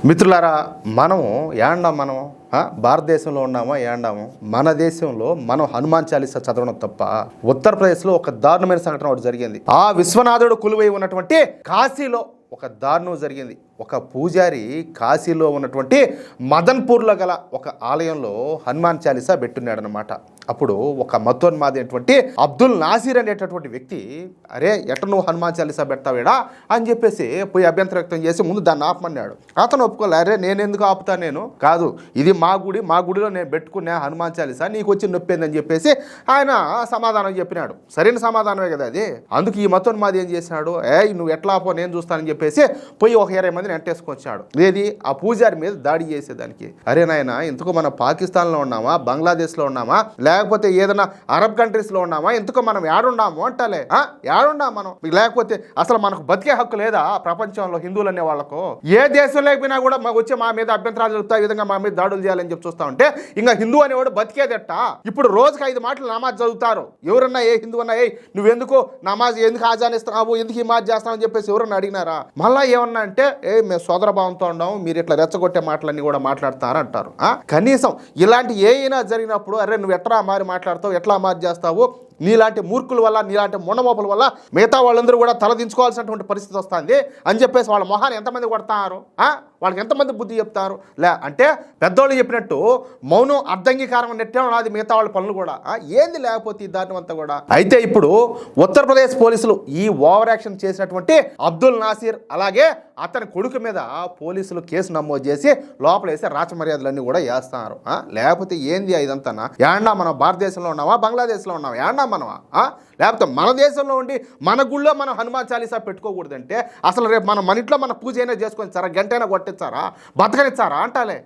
మిత్రులారా, మనము మనం భారతదేశంలో ఉన్నామా ఏండాము? మన దేశంలో మనం హనుమాన్ చాలీసా చదవడం తప్ప ఉత్తరప్రదేశ్లో ఒక దారుణమైన సంఘటన ఒకటి జరిగింది. ఆ విశ్వనాథుడు కొలువై ఉన్నటువంటి కాశీలో ఒక దారుణం జరిగింది. ఒక పూజారి కాశీలో ఉన్నటువంటి మదన్పూర్లో గల ఒక ఆలయంలో హనుమాన్ చాలీసా పెట్టున్నాడనమాట. అప్పుడు ఒక మతోన్మాది అయినటువంటి అబ్దుల్ నాసీర్ అనేటటువంటి వ్యక్తి, అరే ఎట్ట నువ్వు హనుమాన్ చాలీసా పెడతావేడా అని చెప్పేసి పోయి అభ్యంతరం వ్యక్తం చేసి ముందు దాన్ని ఆపమన్నాడు. అతను ఒప్పుకోలే. అరే నేను ఎందుకు ఆపుతా, నేను కాదు, ఇది మా గుడిలో నేను పెట్టుకున్నా హనుమాన్ చాలీసా, నీకు వచ్చి నొప్పిందని చెప్పేసి ఆయన సమాధానం చెప్పినాడు. సరైన సమాధానమే కదా అది. అందుకు ఈ మతోన్మాది ఏం చేసినాడు, నువ్వు ఎట్లా ఆపో నేను చూస్తానని చెప్పేసి పోయి ఒక 20 మందిని ఎంటేసుకొచ్చాడు. ఏది ఆ పూజారి మీద దాడి చేసేదానికి. అరే నాయన, ఇంతకు మనం పాకిస్తాన్లో ఉన్నామా, బంగ్లాదేశ్లో ఉన్నామా, లేకపోతే ఏదైనా అరబ్ కంట్రీస్లో ఉన్నామా, ఎందుకో మనం ఏడున్నాము అంటలే, ఏడున్నాం మనం? లేకపోతే అసలు మనకు బతికే హక్కు లేదా ప్రపంచంలో హిందువులు అనే వాళ్ళకు? ఏ దేశం లేకపోయినా కూడా మాకు వచ్చి మా మీద అభ్యంతరాలు చెప్తా, ఈ విధంగా మా మీద దాడులు చేయాలని చెప్పి చూస్తా ఉంటే ఇంకా హిందూ అనేవాడు బతికేదెట్ట? ఇప్పుడు రోజుకి 5 మాటలు నమాజ్ చదువుతారు. ఎవరన్నా హిందూ అన్నా నువ్వెందుకు నమాజ్ ఎందుకు ఆజానిస్తున్నావు, ఎందుకు ఈ మాజ్ చేస్తావు అని చెప్పేసి ఎవరన్నా అడిగినారా? మళ్ళీ ఏమన్నా అంటే మేము సోదర భావంతో ఉన్నాము, మీరు ఇట్లా రెచ్చగొట్టే మాటలన్నీ కూడా మాట్లాడతారంటారు. కనీసం ఇలాంటి ఏమైనా జరిగినప్పుడు అరే నువ్వు ఎట్లా మారి మాట్లాడతావు, ఎట్లా మారి చేస్తావు, నీలాంటి మూర్ఖుల వల్ల, నీలాంటి మొండమోపుల వల్ల మిగతా వాళ్ళందరూ కూడా తలదించుకోవాల్సినటువంటి పరిస్థితి వస్తుంది అని చెప్పేసి వాళ్ళ మొహాన్ని ఎంతమంది కొడతారు, వాళ్ళకి ఎంతమంది బుద్ధి చెప్తారు? అంటే పెద్దోళ్ళు చెప్పినట్టు మౌనం అర్ధంగీకారం నెట్టే ఉన్నది మిగతా వాళ్ళ పనులు కూడా. ఏంది లేకపోతే ఈ దారుణం అంతా కూడా. అయితే ఇప్పుడు ఉత్తరప్రదేశ్ పోలీసులు ఈ ఓవర్ యాక్షన్ చేసినటువంటి అబ్దుల్ నాసీర్ అలాగే అతని కొడుకు మీద పోలీసులు కేసు నమోదు చేసి లోపల వేసే రాచమర్యాదలన్నీ కూడా వేస్తున్నారు. లేకపోతే ఏంది ఇదంతా? ఏడా మనం భారతదేశంలో ఉన్నావా, బంగ్లాదేశ్లో ఉన్నావా, ఏడా మనమా? లేకపోతే మన దేశంలో ఉండి మన గుళ్ళో మనం హనుమాన్ చాలీసా పెట్టుకోకూడదంటే అసలు రేపు మన ఇంట్లో మన పూజ అయినా చేసుకొని సారా, గంటైనా కొట్టించారా, బతకనిచ్చారా అంటాలే.